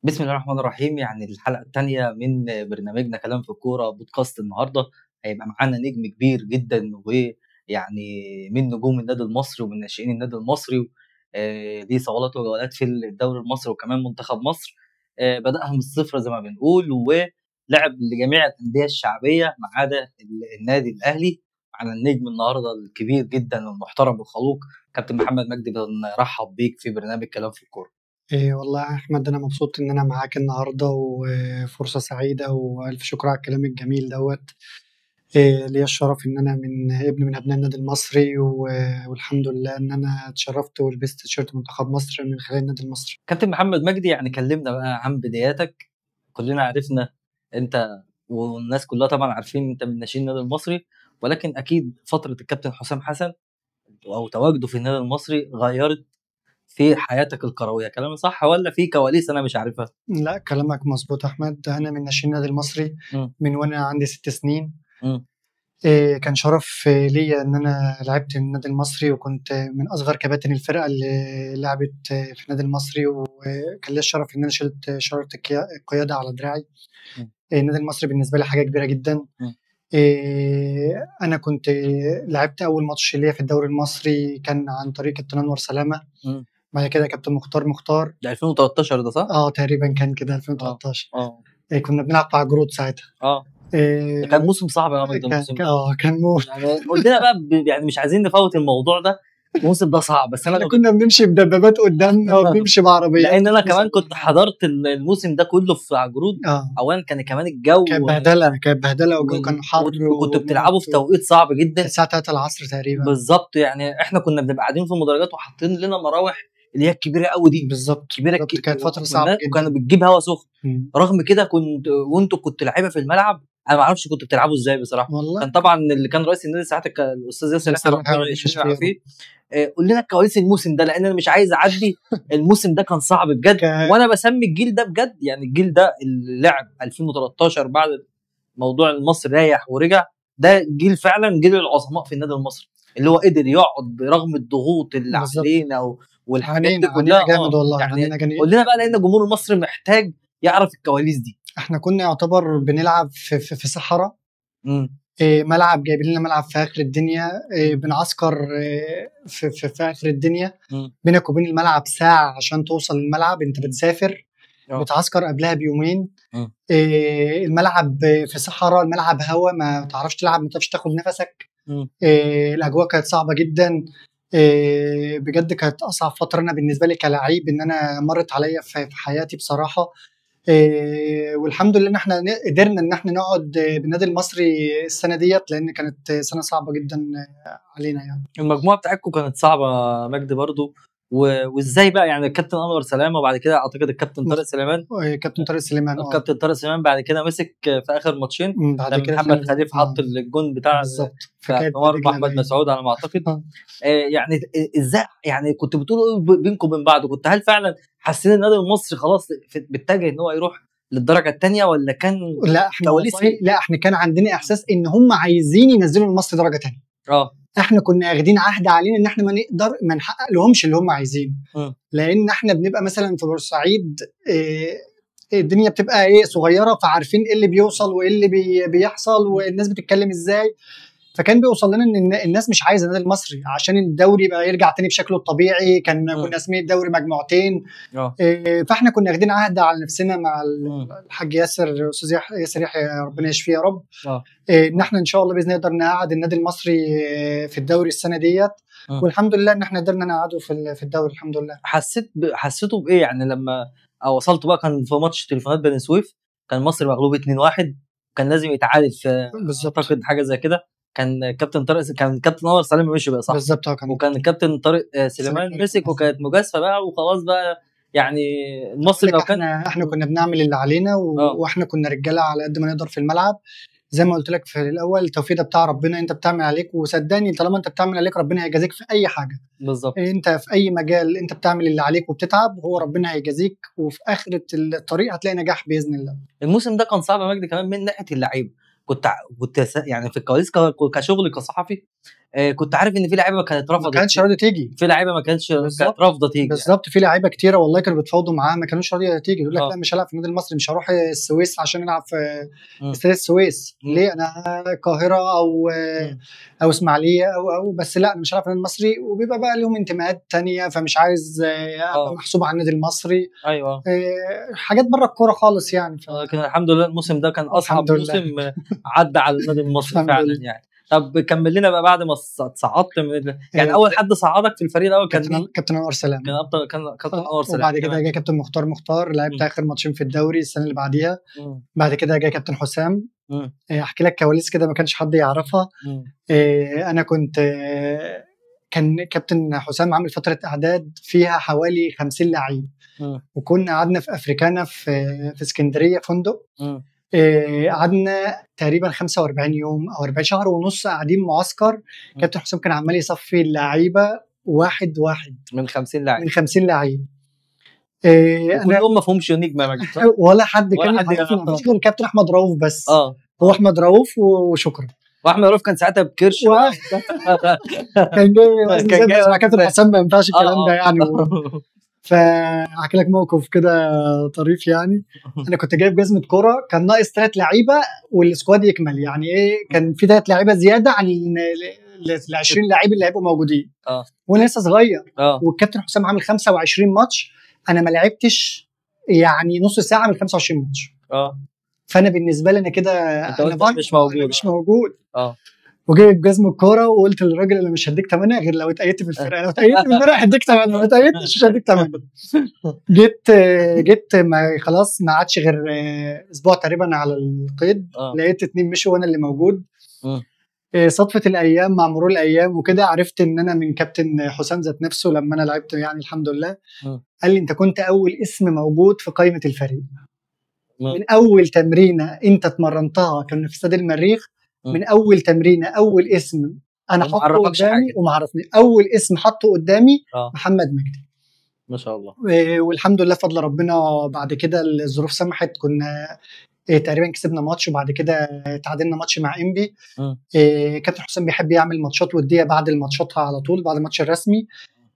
بسم الله الرحمن الرحيم. يعني الحلقة التانية من برنامجنا كلام في الكورة بودكاست. النهاردة هيبقى معانا نجم كبير جدا، ويعني من نجوم النادي المصري ومن ناشئين النادي المصري. ليه صولات وجولات في الدوري المصري وكمان منتخب مصر. بدأها من الصفر زي ما بنقول، ولعب لجميع الأندية الشعبية ما عدا النادي الأهلي. معانا النجم النهارده الكبير جدا والمحترم والخلوق كابتن محمد مجدي. بنرحب بيك في برنامج كلام في الكورة. والله يا أحمد، أنا مبسوط إن أنا معاك النهاردة وفرصة سعيدة، وألف شكر على الكلام الجميل دوت. ليا الشرف إن أنا من أبناء النادي المصري، والحمد لله إن أنا اتشرفت ولبست تيشيرت منتخب مصر من خلال النادي المصري. كابتن محمد مجدي، يعني كلمنا بقى عن بداياتك. كلنا عرفنا انت، والناس كلها طبعا عارفين انت من ناشئين النادي المصري، ولكن اكيد فتره الكابتن حسام حسن او تواجده في النادي المصري غيرت في حياتك الكرويه. كلامي صح ولا في كواليس انا مش عارفها؟ لا، كلامك مظبوط يا أحمد. أنا من ناشئين النادي المصري من وأنا عندي 6 سنين. م- كان شرف ليا إن أنا لعبت في النادي المصري، وكنت من أصغر كباتن الفرقة اللي لعبت في النادي المصري، وكان ليا الشرف إن أنا شلت شارة القيادة على دراعي. م- النادي المصري بالنسبة لي حاجة كبيرة جدا. م- أنا كنت لعبت أول ماتش ليا في الدوري المصري كان عن طريق كابتن أنور سلامة، م. بعد كده كابتن مختار. ده 2013 ده صح؟ تقريبا كان كده اه 2013. اه كنا بنلعب في عجرود ساعتها. اه ده كان آه، موسم صعب يا مجدي. الموسم كان موت. يعني قول لنا بقى يعني مش عايزين نفوت الموضوع ده. الموسم ده صعب، بس انا احنا كنا بنمشي بدبابات قدامنا وبنمشي بعربيات. لان انا كمان كنت حضرت الموسم ده كله في عجرود. اه اولا كان كمان الجو كانت بهدله، والجو كان حر وكنتوا بتلعبوا في وموت. توقيت صعب كانت جدا. الساعه 3 العصر تقريبا. بالظبط، يعني احنا كنا بنبقى قاعدين في المدرجات وحاطين لنا مراوح اللي هي الكبيره قوي دي، بالظبط كبيره بالظبط، كانت فتره صعبه جدا. وكانوا بتجيب هوا سخن. مم. رغم كده وانتوا كنتوا لعيبه في الملعب. انا ما اعرفش كنتوا بتلعبوا ازاي بصراحه. والله كان طبعا اللي كان رئيس النادي ساعتها كان الاستاذ ياسر يحيى، ربنا يشفيه ويعافيه. قول لنا كواليس الموسم ده، لان انا مش عايز اعدي. الموسم ده كان صعب بجد، وانا بسمي الجيل ده بجد، يعني الجيل ده اللي لعب 2013 بعد موضوع المصري رايح ورجع. ده جيل فعلا جيل العظماء في النادي المصري، اللي هو قدر يقعد برغم الضغوط اللي بالظبط. علينا والحاجات دي كلها. عنينا جامد والله، يعني عنينا جامد. قول لنا بقى، لان الجمهور المصري محتاج يعرف الكواليس دي. احنا كنا يعتبر بنلعب في صحراء. ملعب جايبين لنا ملعب في اخر الدنيا. بنعسكر في اخر الدنيا. بينك وبين الملعب ساعه عشان توصل للملعب، انت بتسافر. بتعسكر قبلها بيومين. الملعب في صحراء، الملعب هوا، ما تعرفش تلعب، ما تعرفش تاخد نفسك. الاجواء كانت صعبه جدا. بجد كانت اصعب فتره انا بالنسبه لي كلاعب ان انا مرت عليا في حياتي بصراحه. والحمد لله ان احنا قدرنا ان احنا نقعد بالنادي المصري السنه ديت، لان كانت سنه صعبه جدا علينا يعني. المجموعه بتاعتكم كانت صعبه مجدي برضو. وازاي بقى يعني الكابتن انور سلامه، وبعد كده اعتقد الكابتن طارق سليمان. الكابتن طارق سليمان بعد كده مسك في اخر ماتشين. بعد كده محمد خليف حط الجون بتاع بالظبط في عمر احمد مسعود على ما اعتقد. يعني ازاي يعني كنتوا بتقولوا بينكم وبين بعض، هل فعلا حاسين ان النادي المصري خلاص بيتجه ان هو يروح للدرجه الثانيه، ولا كان لا احنا كان عندنا احساس ان هم عايزين ينزلوا المصري درجه ثانيه. احنا كنا واخدين عهد علينا ان احنا ما نحقق لهمش اللي هم عايزينه. لان احنا بنبقى مثلا في بورسعيد، الدنيا بتبقى صغيره، فعارفين ايه اللي بيوصل وايه اللي بيحصل والناس بتتكلم ازاي. فكان بيوصل لنا ان الناس مش عايزه النادي المصري عشان الدوري يبقى يرجع تاني بشكله الطبيعي. كنا قاسمين الدوري مجموعتين. فاحنا كنا واخدين عهد على نفسنا مع الحاج ياسر، استاذ ياسر يحيى، ربنا يشفيه يا رب. ان احنا ان شاء الله باذن الله نقدر نقعد النادي المصري في الدوري السنه ديت. والحمد لله ان احنا قدرنا نقعده في الدوري الحمد لله. حسيتوا بايه يعني لما وصلتوا بقى؟ كان في ماتش تليفونات بني سويف، كان مصر مغلوب 2-1، كان لازم يتعادل في اعتقد حاجه زي كده. كان كابتن انور سليم مشي بقى صح بالظبط. وكان كابتن طارق سليمان مسك، وكانت مجازفه بقى وخلاص بقى. يعني المصري لو كان احنا كنا بنعمل اللي علينا واحنا كنا رجاله على قد ما نقدر في الملعب. زي ما قلت لك في الاول، التوفيق ده بتاع ربنا، انت بتعمل عليك، وصدقني طالما انت بتعمل عليك ربنا هيجازيك في اي حاجه. بالظبط. انت في اي مجال انت بتعمل اللي عليك وبتتعب، هو ربنا هيجازيك، وفي اخره الطريق هتلاقي نجاح باذن الله. الموسم ده كان صعب يا مجدي كمان من ناحيه اللعيبه. كنت يعني في الكواليس كشغل كصحفي. كنت عارف ان في لعيبه كانت رافضه، ما كانتش راضيه تيجي، في لعيبه ما كانت رافضه تيجي بالظبط. في لعيبه كتيره والله كانوا بيتفاوضوا معاه ما كانوش راضيه تيجي، يقول لك لا مش هلعب في النادي المصري، مش هروح السويس عشان العب في استاد السويس. ليه؟ انا القاهره او اسماعيليه او بس لا انا مش هلعب في النادي المصري، وبيبقى بقى لهم انتماءات تانية فمش عايز ابقى محسوب على النادي المصري. ايوه حاجات بره الكوره خالص يعني. لكن الحمد لله الموسم ده كان اصعب موسم عدى على النادي المصري فعلا يعني. طب كمل لنا بقى بعد ما صعدت من يعني اول حد صعدك في الفريق الاول كان كابتن انور سلام، كان كابتن انور سلام، وبعد كده جه كابتن مختار لعبت اخر ماتشين في الدوري السنه اللي بعديها. بعد كده جه كابتن حسام. احكي لك كواليس كده ما كانش حد يعرفها. انا كنت كان كابتن حسام عامل فتره اعداد فيها حوالي 50 لعيب، وكنا قعدنا في افريكانا في اسكندريه فندق. قعدنا تقريبا 45 يوم او 40 شهر ونص قاعدين معسكر. كابتن حسام كان عمال يصفي اللعيبه واحد من 50 لعيب، من 50 لعيب. كلهم ما فهمش نجمه ولا حد كان يعرف غير كابتن احمد رؤوف بس. هو احمد رؤوف وشكرا. واحمد رؤوف كان ساعتها بكرش كان جاي مع كابتن حسام ما ينفعش الكلام ده يعني. فاحكي لك موقف كده طريف يعني. انا كنت جايب جزمه كوره، كان ناقص 3 لعيبه والسكواد يكمل يعني ايه، كان في 3 لعيبه زياده عن ال 20 لعيب اللي هيبقوا موجودين. وانا لسه صغير. والكابتن حسام عامل 25 ماتش، انا ما لعبتش يعني نص ساعه من 25 ماتش. فانا بالنسبه لي انا كده انا مش موجود. وجايب جزم الكوره وقلت للراجل انا مش هديك ثمنها غير لو اتأيدت في الفرقه، لو اتأيدت في الفرقه هديك ثمنها، ما اتأيدتش مش هديك ثمنها. جيت ما خلاص ما عادش غير اسبوع تقريبا على القيد. لقيت 2 مشوا وانا اللي موجود. صدفه الايام مع مرور الايام وكده عرفت ان انا من كابتن حسام ذات نفسه لما انا لعبت يعني الحمد لله. قال لي انت كنت اول اسم موجود في قائمه الفريق من اول تمرينه انت اتمرنتها، كان في استاد المريخ. من اول تمرينه اول اسم انا حاطه قدامي وما عرفني، اول اسم حطه قدامي محمد مجدي ما شاء الله. والحمد لله فضل ربنا. بعد كده الظروف سمحت، كنا تقريبا كسبنا ماتش وبعد كده تعادلنا ماتش مع انبي. كابتن حسام بيحب يعمل ماتشات وديه بعد الماتشات على طول بعد الماتش الرسمي.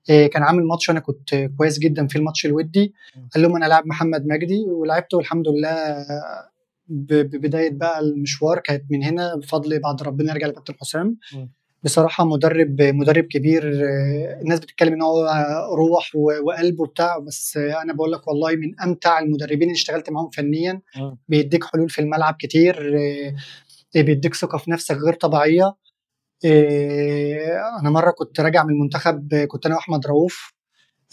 كان عامل ماتش وانا كنت كويس جدا في الماتش الودي. قال لهم انا لاعب محمد مجدي ولعبته والحمد لله. ببدايه بقى المشوار كانت من هنا بفضل بعد ربنا يرجع لكابتن حسام. بصراحه مدرب كبير. الناس بتتكلم ان هو روح وقلب وبتاع، بس انا بقول لك والله من امتع المدربين اللي اشتغلت معاهم فنيا. بيديك حلول في الملعب كتير، بيديك ثقه في نفسك غير طبيعيه. انا مره كنت راجع من المنتخب، كنت انا واحمد رؤوف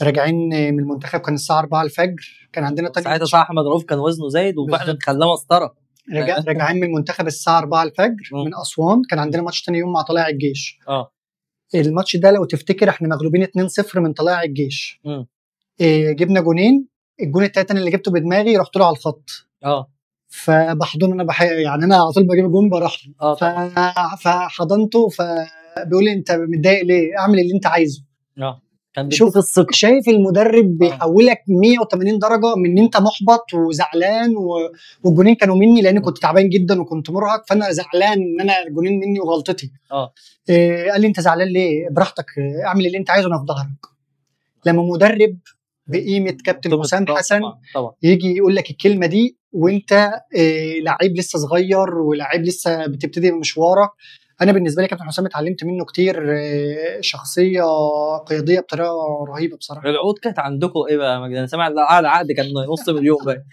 راجعين من المنتخب، كان الساعه 4 الفجر. كان عندنا ساعتها صح احمد رؤوف كان وزنه زايد وفعلا خلاه مسطره. راجعين من المنتخب الساعه 4 الفجر من اسوان. كان عندنا ماتش تاني يوم مع طلائع الجيش. الماتش ده لو تفتكر احنا مغلوبين 2-0 من طلائع الجيش. جبنا جونين، الجون التالت اللي جبته بدماغي رحت له على الخط. فبحضن انا يعني انا على طول بجيب الجون بروح فحضنته، فبيقول لي انت متضايق ليه؟ اعمل اللي انت عايزه. كان شوف الثقه، شايف المدرب بيحولك 180 درجه من ان انت محبط وزعلان والجونين كانوا مني لان كنت تعبان جدا وكنت مرهق، فانا زعلان ان انا الجونين مني وغلطتي. قال لي انت زعلان ليه؟ براحتك اعمل اللي انت عايزه انا في ظهرك. لما مدرب بقيمه كابتن حسام حسن طبعا. يجي يقول لك الكلمه دي وانت لعيب لسه صغير ولعيب لسه بتبتدي مشوارك. انا بالنسبه لي كابتن حسام اتعلمت منه كتير، شخصيه قياديه بطريقه رهيبه بصراحه. العقود كانت عندكم ايه بقى؟ انا سامع اعلى عقد كان نص مليون بقى.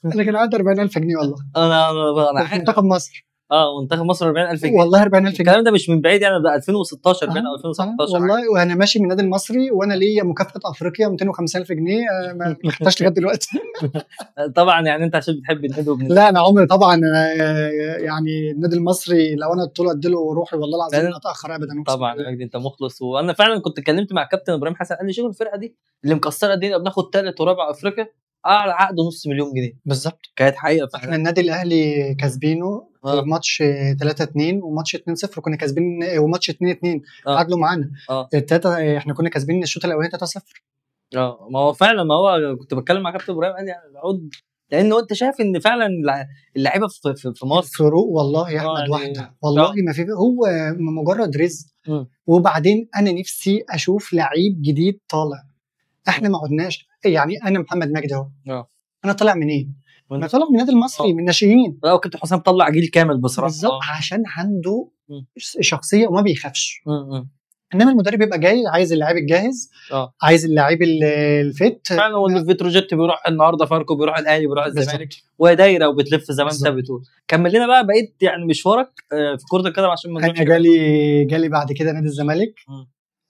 انا كان عقد 40,000 جنيه والله. انا منتخب مصر. منتخب مصر 40,000 جنيه والله 40,000 جنيه. الكلام ده مش من بعيد يعني، ده 2016 باين او 2017 والله. وانا ماشي من النادي المصري وانا ليا مكافاه افريقيا 250,000 جنيه ما خدتهاش لغايه دلوقتي. طبعا يعني انت عشان بتحب النادي لا انا عمري طبعا يعني النادي المصري لو انا قلت له اديله روحي والله العظيم اتاخر ابدا. طبعا انت مخلص. وانا فعلا كنت اتكلمت مع كابتن ابراهيم حسن قال لي شوف الفرقه دي اللي مكسره الدنيا بناخد ثالث ورابع افريقيا اعلى عقد نص مليون جنيه بالظبط. كانت حقيقه فعلا. احنا النادي الاهلي كسبينه ماتش 3-2 وماتش 2-0 كنا كاسبين، وماتش 2-2 تعادلوا معانا. الثلاثه احنا كنا كاسبين الشوط الاولاني 3-0. ما هو فعلا، ما هو كنت بتكلم مع كابتن ابراهيم قال لي يعني العقود لانه انت شايف ان فعلا اللعيبه في مصر فروق والله يا احمد واحده والله ما في، هو مجرد رزق. وبعدين انا نفسي اشوف لعيب جديد طالع. احنا ما عدناش يعني انا محمد مجدي اهو انا طالع منين؟ انا طالع من النادي المصري من الناشئين. كابتن حسام طلع جيل كامل بصراحه بالظبط عشان عنده شخصيه وما بيخافش. انما المدرب يبقى جاي عايز اللاعب الجاهز، عايز اللاعب الفت. فعلا واللي في بتروجيت بيروح النهارده فاركو، بيروح الاهلي، بيروح الزمالك، وهي دايره وبتلف زي ما انت بتقول. كمل لنا بقى بقيت يعني مشوارك في كره القدم عشان ما انا جالي بعد كده نادي الزمالك.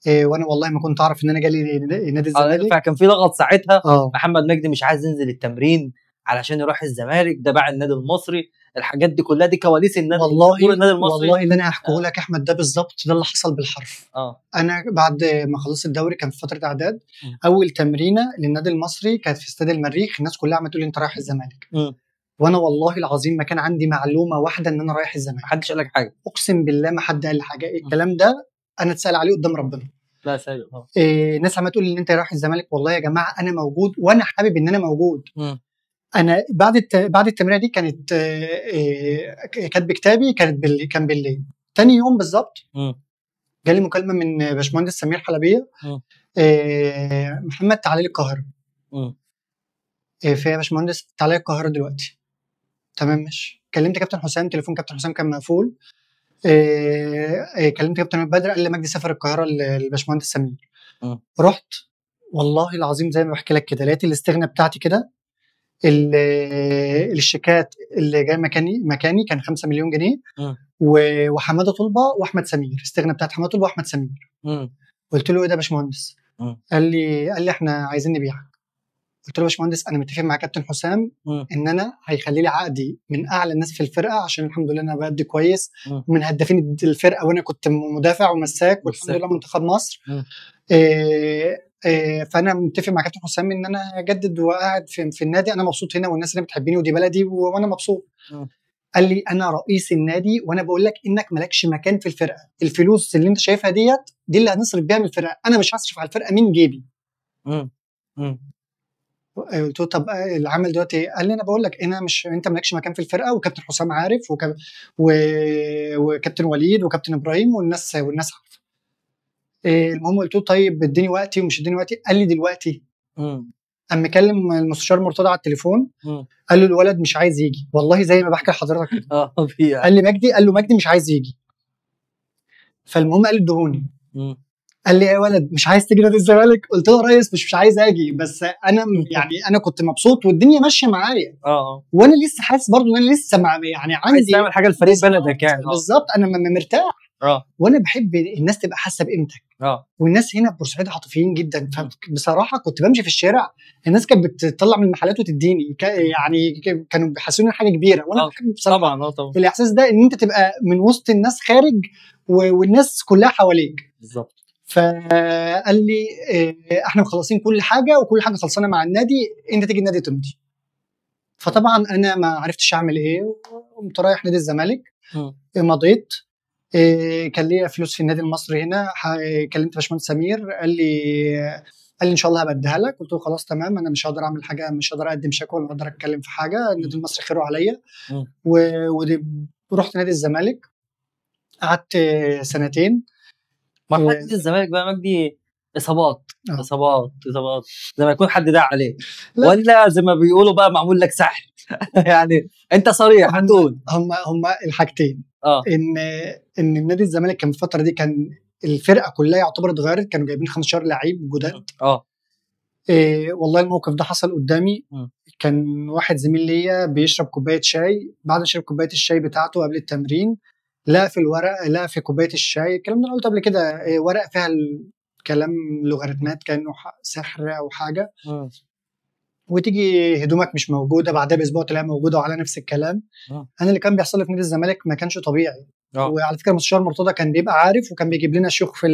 وانا والله ما كنت اعرف ان انا جالي نادي الزمالك. فكان في ضغط ساعتها. محمد مجدي مش عايز ينزل التمرين علشان يروح الزمالك، ده باع النادي المصري، الحاجات دي كلها دي كواليس النادي المصري. والله اللي انا هحكيه لك يا احمد ده بالظبط ده اللي حصل بالحرف. انا بعد ما خلصت الدوري كان في فتره اعداد، اول تمرينه للنادي المصري كانت في استاد المريخ. الناس كلها عماله تقول لي انت رايح الزمالك، وانا والله العظيم ما كان عندي معلومه واحده ان انا رايح الزمالك. محدش قال لك حاجه؟ اقسم بالله ما حد قال لي حاجه. الكلام ده انا اتسال عليه قدام ربنا. لا سيء. ناس عماله تقول لي ان انت رايح الزمالك. والله يا جماعه انا موجود وانا حابب ان انا موجود. انا بعد التمرينه دي كانت كاتب كتابي كان بالليل. تاني يوم بالظبط جالي مكالمه من باشمهندس سمير حلبيه، محمد تعالى لي القاهره. فيا باشمهندس تعالى لي القاهره دلوقتي. تمام ماشي. كلمت كابتن حسام، تليفون كابتن حسام كان مقفول. كلمت كابتن بدر قال لي مجدي سافر القاهره للباشمهندس سمير. رحت والله العظيم زي ما بحكي لك كده، لقيت الاستغنى بتاعتي كده، الشيكات اللي جاي مكاني كان 5 مليون جنيه. وحماده طلبه واحمد سمير، استغنى بتاعت حماده طلبه واحمد سمير. قلت له ايه ده يا باشمهندس؟ قال لي احنا عايزين نبيعك. قلت له يا باشمهندس انا متفق مع كابتن حسام ان انا هيخلي لي عقدي من اعلى الناس في الفرقه، عشان الحمد لله انا بادي كويس ومن هدافين الفرقه، وانا كنت مدافع ومساك والحمد لله منتخب مصر. فانا متفق مع كابتن حسام ان انا اجدد وقاعد في النادي، انا مبسوط هنا والناس اللي بتحبني ودي بلدي وانا مبسوط. قال لي انا رئيس النادي وانا بقول لك انك مالكش مكان في الفرقه، الفلوس اللي انت شايفها دي اللي هنصرف بيها من الفرقه، انا مش هصرف على الفرقه من جيبي. قلت له طب العمل دلوقتي؟ قال لي انا بقول لك انت مالكش مكان في الفرقه، وكابتن حسام عارف وكابتن وليد وكابتن ابراهيم والناس عارفه. المهم قلت له طيب اديني وقتي ومش اديني وقتي. قال لي دلوقتي. قام مكلم المستشار مرتضى على التليفون، قال له الولد مش عايز يجي، والله زي ما بحكي لحضرتك كده. قال له مجدي مش عايز يجي. فالمهم قال له ادهوني. قال لي يا ولد مش عايز تيجي نادي الزمالك؟ قلت له يا ريس مش عايز اجي، بس انا يعني انا كنت مبسوط والدنيا ماشيه معايا. وانا لسه حاسس برضو ان انا لسه يعني عندي عايز تعمل حاجه لفريق بلدك يعني. بالظبط انا مرتاح. وانا بحب الناس تبقى حاسه بقيمتك. والناس هنا في بورسعيد عاطفيين جدا. فبصراحه كنت بمشي في الشارع الناس كانت بتطلع من المحلات وتديني، يعني كانوا بيحسوني حاجه كبيره، وانا بحب بصراحه طبعا الاحساس ده ان انت تبقى من وسط الناس خارج والناس كلها حواليك. بالظبط. فقال لي احنا مخلصين كل حاجه وكل حاجه خلصانه مع النادي، انت تيجي النادي تمضي. فطبعا انا ما عرفتش اعمل ايه، وقمت رايح نادي الزمالك. مضيت. كان ليا فلوس في النادي المصري هنا. كلمت باشمهندس سمير قال لي ان شاء الله هبديها لك. قلت له خلاص تمام، انا مش هقدر اعمل حاجه، مش هقدر اقدم شكوى ولا هقدر اتكلم في حاجه، النادي المصري خيره عليا. ورحت نادي الزمالك قعدت 2 سنين. مرحله نادي الزمالك بقى مجدي اصابات زي ما يكون حد داع عليه، ولا زي ما بيقولوا بقى معمول لك سحر؟ يعني انت صريح هتقول هم الحاجتين. ان النادي الزمالك كان في الفتره دي كان الفرقه كلها يعتبر اتغيرت، كانوا جايبين 15 لعيب جداد. والله الموقف ده حصل قدامي. كان واحد زميل ليا بيشرب كوبايه شاي، بعد ما شرب كوبايه الشاي بتاعته قبل التمرين لا في كوبايه الشاي، الكلام ده انا قلت قبل كده، ورق فيها كلام لوغاريتمات كانه سحر او حاجه. وتيجي هدومك مش موجوده، بعدها باسبوع تلاقيها موجوده وعلى نفس الكلام. انا اللي كان بيحصل لي في نادي الزمالك ما كانش طبيعي. وعلى فكره المستشار مرتضى كان بيبقى عارف، وكان بيجيب لنا شيوخ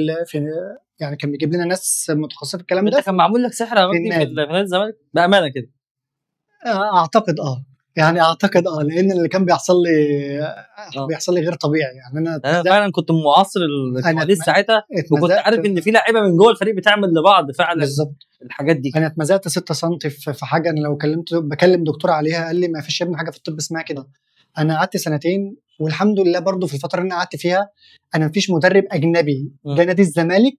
يعني كان بيجيب لنا ناس متخصصه في الكلام ده. كان معمول لك سحر يا مجدي في نادي الزمالك بامانه كده؟ اعتقد لان اللي كان بيحصل لي غير طبيعي. يعني انا فعلا كنت معاصر الكواليس ساعتها، وكنت عارف ان في لعيبه من جوه الفريق بتعمل لبعض فعلا. بالظبط. الحاجات دي. انا اتمزقت 6 سم في حاجه، انا لو بكلم دكتور عليها قال لي ما فيش يا ابني حاجه في الطب اسمها كده. انا قعدت 2 سنين والحمد لله برضو في الفتره اللي انا قعدت فيها انا مفيش مدرب اجنبي جه نادي الزمالك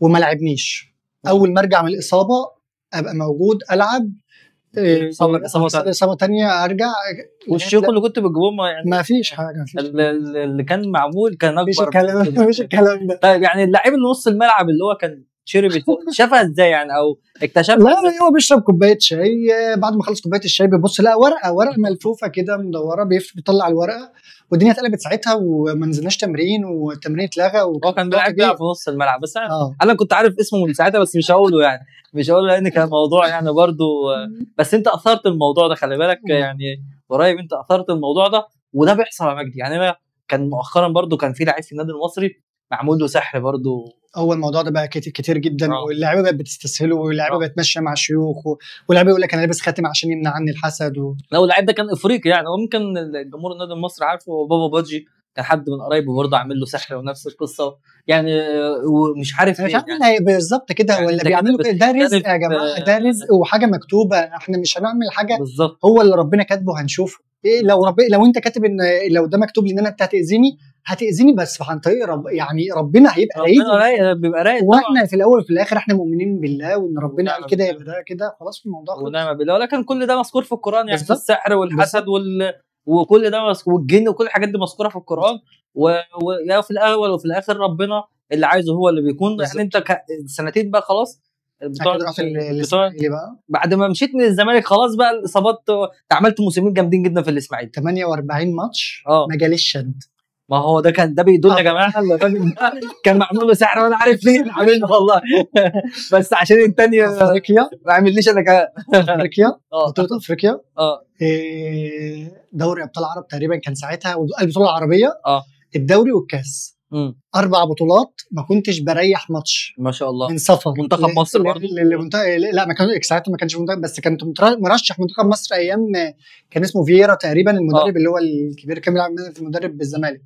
وما لعبنيش. اول ما ارجع من الاصابه ابقى موجود العب، اصابه ثانيه ارجع. والشيوخ اللي كنت بتجيبهم يعني ما فيش حاجه، اللي كان معمول كان اكبر. مفيش الكلام ده. طيب يعني اللاعب اللي نص الملعب اللي هو كان شرب شافها ازاي يعني او اكتشفها؟ لا هو بيشرب كوبايه شاي، بعد ما خلص كوبايه الشاي بيبص لا ورقه ملفوفه كده مدوره، بيطلع الورقه والدنيا اتقلبت ساعتها وما نزلناش تمرين والتمرين اتلغى. هو كان بيلعب في نص الملعب بس انا كنت عارف اسمه من ساعتها بس مش هقوله يعني مش هقوله لان كان موضوع يعني برضو. بس انت اثرت الموضوع ده خلي بالك يعني قريب انت اثرت الموضوع ده وده بيحصل يا مجدي. يعني انا كان مؤخرا برضو كان في لعيب في النادي المصري معمول له سحر برضو. هو الموضوع ده بقى كتير جدا واللعيبه بقت بتستسهله واللعيبه بقت ماشيه مع الشيوخ واللعيبه يقول لك انا لابس خاتم عشان يمنع عني الحسد لو اللعيب ده كان افريقي يعني هو ممكن الجمهور النادي المصري عارفه. بابا بادجي كان حد من قرايبه برضه عامل له سحر ونفس القصه يعني ومش عارف ايه يعني بالظبط كده يعني ولا بيعملوا كده. ده رزق يا جماعه، ده رزق وحاجه مكتوبه، احنا مش هنعمل حاجه بالظبط. هو اللي ربنا كاتبه هنشوفه. ايه لو انت كاتب ان لو ده مكتوب لي ان انا انت هتاذيني بس عن طريق يعني ربنا هيبقى رايد بيبقى رايد واحنا في الاول وفي الاخر احنا مؤمنين بالله وان ربنا قال كده يبقى ده كده خلاص الموضوع ونعم بالله. ولكن كل ده مذكور في القران يعني السحر والحسد وكل ده والجن وكل الحاجات دي مذكوره في القران ويا في الاول وفي الاخر ربنا اللي عايزه هو اللي بيكون. يعني انت سنتين بقى خلاص بتوع بقى بعد ما مشيت من الزمالك خلاص بقى الاصابات. عملت موسمين جامدين جدا في الاسماعيلي 48 ماتش ما جاليش شد. ما هو ده كان ده بيدل يا جماعه الراجل كان معمول له سحر وانا عارف ليه عاملينه والله بس عشان الثانيه افريقيا ما عمليش انا كمان افريقيا بطوله افريقيا دوري ابطال العرب تقريبا كان ساعتها البطوله العربيه الدوري والكاس 4 بطولات ما كنتش بريح ماتش ما شاء الله من سفر. منتخب مصر برضه لا ما كان ساعتها ما كانش منتخب بس كنت مرشح منتخب مصر ايام كان اسمه فييرا تقريبا المدرب اللي هو الكبير كان بيلعب المدرب بالزمالك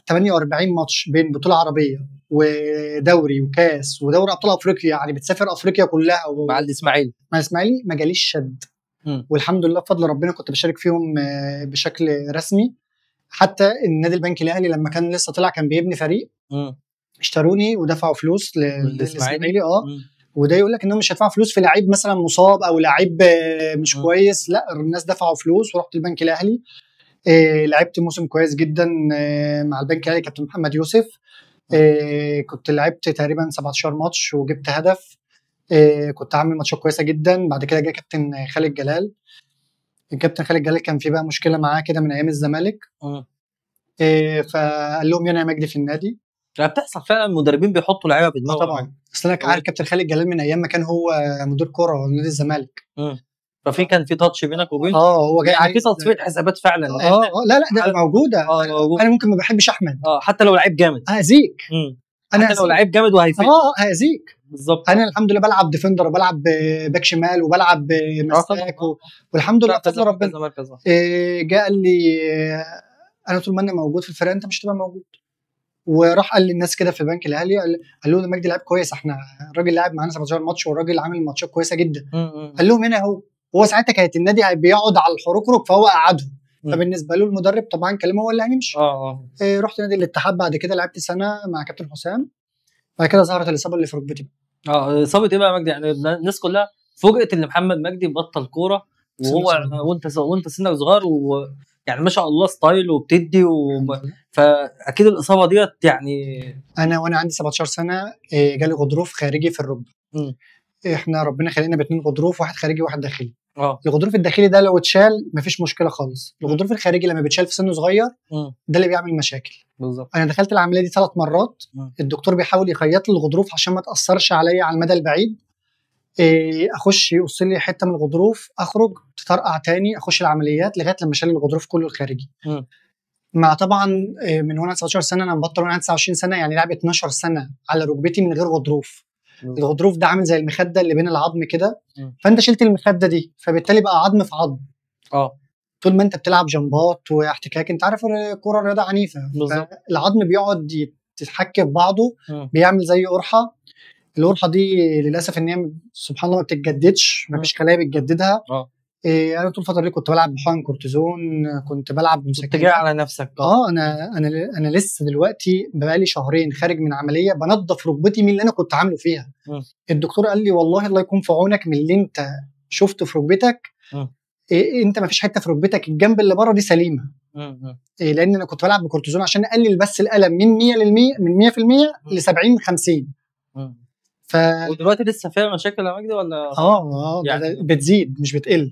48 ماتش بين بطوله عربيه ودوري وكاس ودوري ابطال افريقيا يعني بتسافر افريقيا كلها مع الاسماعيلي ما جاليش شد والحمد لله بفضل ربنا كنت بشارك فيهم بشكل رسمي. حتى النادي البنك الاهلي لما كان لسه طلع كان بيبني فريق اشتروني ودفعوا فلوس للاسماعيلي وده يقول لك انهم مش هيدفعوا فلوس في لعيب مثلا مصاب او لعيب مش كويس، لا الناس دفعوا فلوس ورحت البنك الاهلي. لعبت موسم كويس جدا مع البنك الاهلي كابتن محمد يوسف. كنت لعبت تقريبا 17 ماتش وجبت هدف. كنت عامل ماتشات كويسه جدا. بعد كده جه كابتن خالد جلال. الكابتن خالد جلال كان في بقى مشكله معاه كده من ايام الزمالك فقال لهم يا مجدي في النادي. بتحصل فعلا المدربين بيحطوا لعيبه في دماغهم طبعا. اصل انا عارف كابتن خالد جلال من ايام ما كان هو مدير كوره نادي الزمالك ففي كان في تاتش بينك وبين هو جاي يعني في تصفيه حسابات فعلا لا ده موجوده. انا ممكن ما بحبش احمد حتى لو لعيب جامد هاذيك حتى لو لعيب جامد وهيفيد هاذيك بالظبط. انا الحمد لله بلعب ديفندر وبلعب باك شمال وبلعب مساك والحمد لله بفضل ربنا. جاء قال لي انا طول ما انا موجود في الفرقه انت مش هتبقى موجود. وراح قال للناس كده في البنك الاهلي قال لهم مجدي لعب كويس احنا الراجل لعب معانا 17 ماتش والراجل عامل ماتشات كويسه جدا. قال لهم هنا هو ساعتها كانت النادي بيقعد على الحركرك فهو قعدهم فبالنسبه له المدرب طبعا كلمه هو اللي هيمشي. رحت نادي الاتحاد بعد كده لعبت سنه مع كابتن حسام. بعد كده ظهرت الاصابه اللي في ركبتي اصابه ايه بقى يا مجدي؟ يعني الناس كلها فوجئت ان محمد مجدي بطل كوره وهو وانت سنك صغير يعني ما شاء الله ستايل وبتدي فاكيد الاصابه ديت يعني وانا عندي 17 سنه جالي غضروف خارجي في الركبه. احنا ربنا خلينا ب2 غضروف واحد خارجي وواحد داخلي. الغضروف الداخلي ده لو اتشال مفيش مشكله خالص. الغضروف الخارجي لما بيتشال في سن صغير ده اللي بيعمل مشاكل بالظبط. انا دخلت العمليه دي 3 مرات. الدكتور بيحاول يخيط لي الغضروف عشان ما تاثرش عليا على المدى البعيد. اخش يقص لي حته من الغضروف اخرج تطرقع تاني اخش العمليات لغايه لما شال الغضروف كله الخارجي. مع طبعا من وانا 19 سنه انا مبطل وانا 29 سنه يعني لعب 12 سنه على ركبتي من غير غضروف. الغضروف ده عامل زي المخده اللي بين العظم كده فانت شلت المخده دي فبالتالي بقى عظم في عظم. طول ما انت بتلعب جمبات واحتكاك انت عارف الكوره رياضه عنيفه العظم بيقعد يتحك في بعضه بيعمل زي قرحه. القرحه دي للاسف ان هي سبحان الله ما بتتجددش، ما فيش خلايا بتجددها. انا طول الفتره دي كنت بلعب بحقن كورتيزون، كنت بلعب مسكنات. كنت جاي على نفسك. انا لسه دلوقتي بقالي شهرين خارج من عمليه بنظف ركبتي من اللي انا كنت عامله فيها. الدكتور قال لي والله الله يكون في عونك من اللي انت شفته في ركبتك. انت ما فيش حته في ركبتك الجنب اللي بره دي سليمه. لان انا كنت بلعب بكورتيزون عشان اقلل بس الالم من 100% من 100% ل 70 50. ودلوقتي لسه فيها مشاكل يا مجدي ولا؟ يعني بتزيد مش بتقل.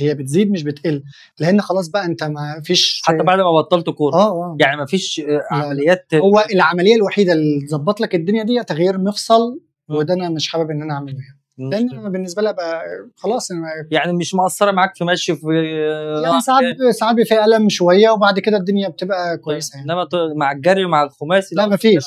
هي بتزيد مش بتقل، لان خلاص بقى انت ما فيش حتى بعد ما بطلت كوره. يعني ما فيش عمليات. هو العمليه الوحيده اللي تظبط لك الدنيا دي تغيير مفصل، وده انا مش حابب ان انا اعمله يعني. لان انا بالنسبه لي بقى خلاص يعني مش مؤثره معاك في مشي في يعني ساعات بيبقى الم شويه وبعد كده الدنيا بتبقى كويسه يعني. انما مع الجري ومع الخماسي لا مفيش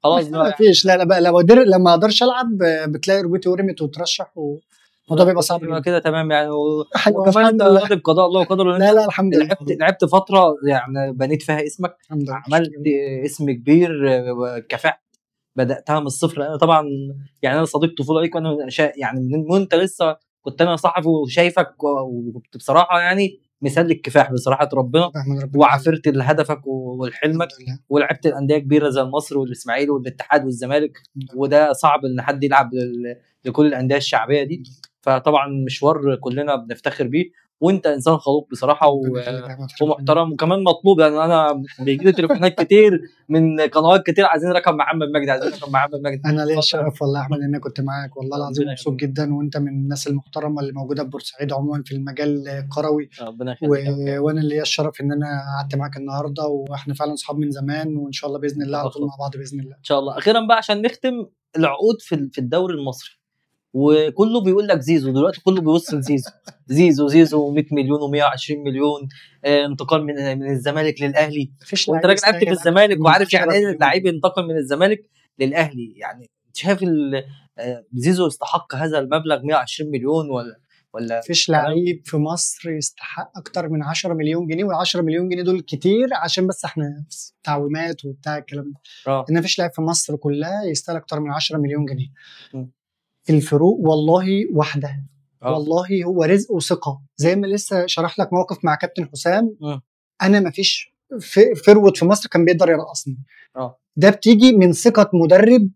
خلاص ما فيش. لا بقى لما اقدرش العب بتلاقي ركبتي ورمت وترشح والموضوع بيبقى صعب كده. تمام يعني. وكمان انت راضي بقضاء الله وقدره. لا الحمد لله. لعبت فتره يعني بنيت فيها اسمك، عملت اسم كبير، كفاءة بداتها من الصفر. انا طبعا يعني انا صديق طفوله ليك، وانا يعني من وانت لسه كنت انا صحفي وشايفك، وكنت بصراحه يعني مثال للكفاح بصراحه ربنا. وعافرت لهدفك ولحلمك، ولعبت الانديه كبيره زي المصري والاسماعيلي والاتحاد والزمالك، وده صعب ان حد يلعب لكل الانديه الشعبيه دي. فطبعا مشوار كلنا بنفتخر بيه، وانت انسان خلوق بصراحه ومحترم وكمان مطلوب. يعني انا بيجي لي تليفونات كتير من قنوات كتير عايزين رقم محمد مجدي، عايزين رقم محمد مجدي. انا ليا الشرف والله يا احمد ان انا كنت معاك، والله العظيم مبسوط جدا، وانت من الناس المحترمه اللي موجوده في بورسعيد عموما في المجال الكروي. وانا ليا الشرف ان انا قعدت معاك النهارده، واحنا فعلا اصحاب من زمان، وان شاء الله باذن الله على طول مع بعض باذن الله ان شاء الله. اخيرا بقى عشان نختم، العقود في الدوري المصري، وكله بيقول لك زيزو دلوقتي، كله بيوصل زيزو 100 مليون و120 مليون، انتقال من الزمالك للاهلي. وانت راجل لعبت في الزمالك وعارف يعني ايه اللعيب ينتقل من الزمالك للاهلي. يعني شايف زيزو يستحق هذا المبلغ 120 مليون ولا مفيش لعيب في مصر يستحق اكتر من 10 مليون جنيه، وال10 مليون جنيه دول كتير عشان بس احنا تعويمات وبتاع الكلام ده. ان مفيش لاعب في مصر كلها يستاهل اكتر من 10 مليون جنيه. الفروق والله واحده. والله هو رزق وثقه، زي ما لسه شرح لك موقف مع كابتن حسام. انا مفيش فرود في مصر كان بيقدر يرقصني. ده بتيجي من ثقه مدرب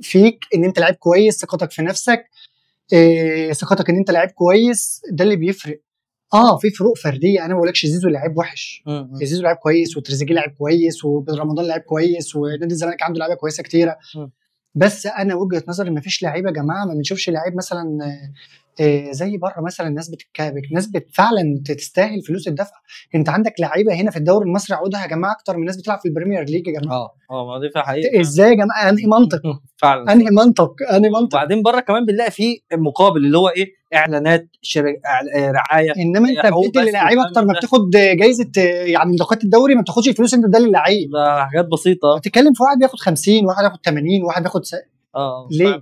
فيك ان انت لعيب كويس، ثقتك في نفسك، ثقتك ان انت لعيب كويس، ده اللي بيفرق. في فروق فرديه، انا ما بقولكش زيزو لعيب وحش. زيزو لعيب كويس، وتريزيجيه لعيب كويس، وبن رمضان لعيب كويس، ونادي الزمالك عنده لعيبه كويسه كتيره. بس انا وجهه نظري ما فيش لعيبه يا جماعه، ما بنشوفش لعيب مثلا زي بره مثلا الناس بتتكابك، ناس فعلا تستاهل فلوس الدفع. انت عندك لعيبه هنا في الدوري المصري عقودها يا جماعه اكتر من ناس بتلعب في البريمير ليج يا جماعه. ما دي حقيقه. ازاي يا جماعه؟ انهي منطق؟ فعلا انهي منطق؟ وبعدين بره كمان بنلاقي فيه مقابل اللي هو ايه، اعلانات، رعايه. انما انت بتدي للعيبه اكتر ما بتاخد جايزه يعني من دقات الدوري، ما بتاخدش الفلوس انت ده للعيب. ده حاجات بسيطه. بتتكلم في واحد بياخد 50، واحد ياخد 80، واحد بياخد ليه؟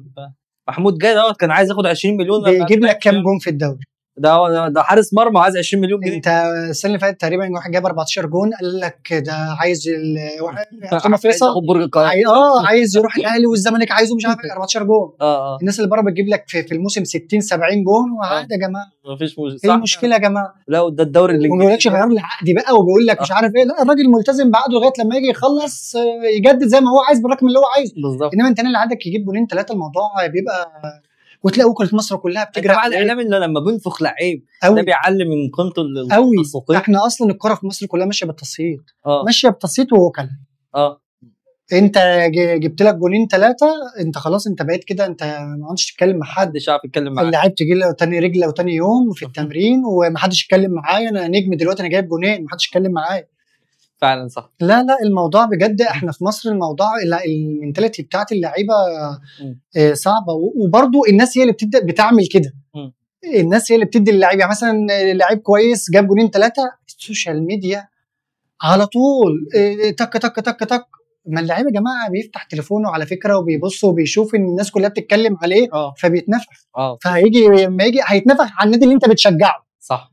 محمود جاي دوت كان عايز ياخد 20 مليون. بيجيب لك كام جون في الدوري؟ ده حارس مرمى عايز 20 مليون جنيه. انت السنه اللي فاتت تقريبا واحد جاب 14 جون، قال لك ده عايز واحد فيصل عايز يروح الاهلي والزمالك عايزه مش عارف 14 جون. الناس اللي بره بتجيب لك في الموسم 60 70 جون وعادي يا جماعه. مفيش مشكله. ايه المشكله يا جماعه؟ لا ده الدوري اللي ما بيقولكش غير لي عقدي بقى، وبيقول لك مش عارف ايه. لا الراجل ملتزم بعقده لغايه لما يجي يخلص يجدد زي ما هو عايز بالرقم اللي هو عايزه. انما انت اللي عندك يجيب جونين ثلاثه، الموضوع بيبقى وتلاقي وكاله مصر كلها بتجري على الاعلام اللي لما بينفخ لعيب ده بيعلم من قيمته التسويقيه. احنا اصلا الكره في مصر كلها ماشيه بالتصييد. ماشيه بالتصييد ووكلاء. انت جبت لك جونين ثلاثه، انت خلاص انت بقيت كده، انت ما عادش تتكلم مع حد. مش عارف يتكلم معاك. اللعيب تجي له تاني رجله وتاني يوم في التمرين ومحدش يتكلم معايا، انا نجم دلوقتي انا جايب جونين، محدش يتكلم معايا. فعلا صح. لا الموضوع بجد احنا في مصر الموضوع المنتاليتي بتاعت اللعيبه صعبه، وبرده الناس هي اللي بتعمل كده. الناس هي اللي بتدي اللعيب، يعني مثلا لعيب كويس جاب جونين ثلاثه، السوشيال ميديا على طول تك تك تك تك. ما اللعيب يا جماعه بيفتح تليفونه على فكره وبيبص وبيشوف ان الناس كلها بتتكلم عليه فبيتنفخ. فهيجي لما يجي هيتنفخ على النادي اللي انت بتشجعه. صح.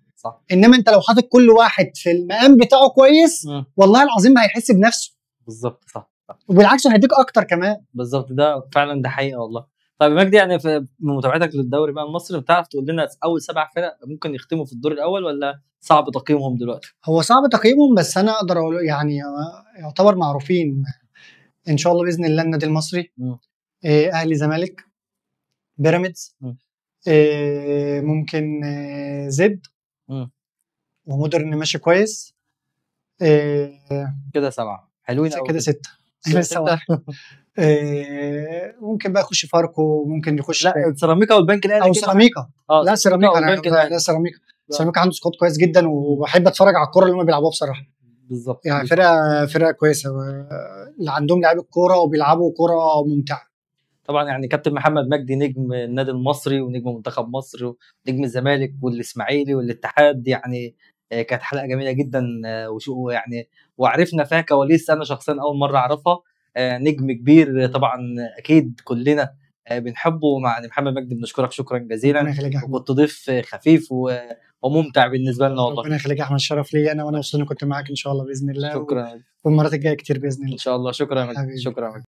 انما انت لو حاطط كل واحد في المقام بتاعه كويس والله العظيم ما هيحس بنفسه. بالظبط. صح. وبالعكس هيديك اكتر كمان. بالظبط، ده فعلا ده حقيقه والله. طيب مجدي، يعني في متابعتك للدوري بقى المصري، بتعرف تقول لنا اول 7 فرق ممكن يختموا في الدور الاول، ولا صعب تقييمهم دلوقتي؟ هو صعب تقييمهم، بس انا اقدر اقول يعني يعتبر معروفين ان شاء الله باذن الله. النادي المصري، اهلي، زمالك، بيراميدز، ممكن زد، ومودرن ماشي كويس. كده 7 حلوين قوي. كده 6 لسه. ممكن بقى يخش فاركو، ممكن يخش لا سيراميكا والبنك الاهلي او سيراميكا. لا سيراميكا، لا سيراميكا. سيراميكا عنده سكواد كويس جدا، وبحب اتفرج على الكوره اللي هم بيلعبوها بصراحه. بالظبط، يعني فرقه كويسه، اللي عندهم لعيبه كوره وبيلعبوا كوره ممتعه. طبعا يعني كابتن محمد مجدي نجم النادي المصري ونجم منتخب مصر ونجم الزمالك والاسماعيلي والاتحاد، يعني كانت حلقه جميله جدا، وشو يعني وعرفنا فيها كواليس انا شخصيا اول مره اعرفها. نجم كبير طبعا، اكيد كلنا بنحبه. مع محمد مجدي بنشكرك شكرا جزيلا، وكنت ضيف خفيف وممتع بالنسبه لنا والله. ربنا يخليك يا احمد، الشرف لي انا، وانا مبسوط اني كنت معاك ان شاء الله باذن الله. شكرا، والمرات الجايه كتير باذن الله ان شاء الله. شكرا.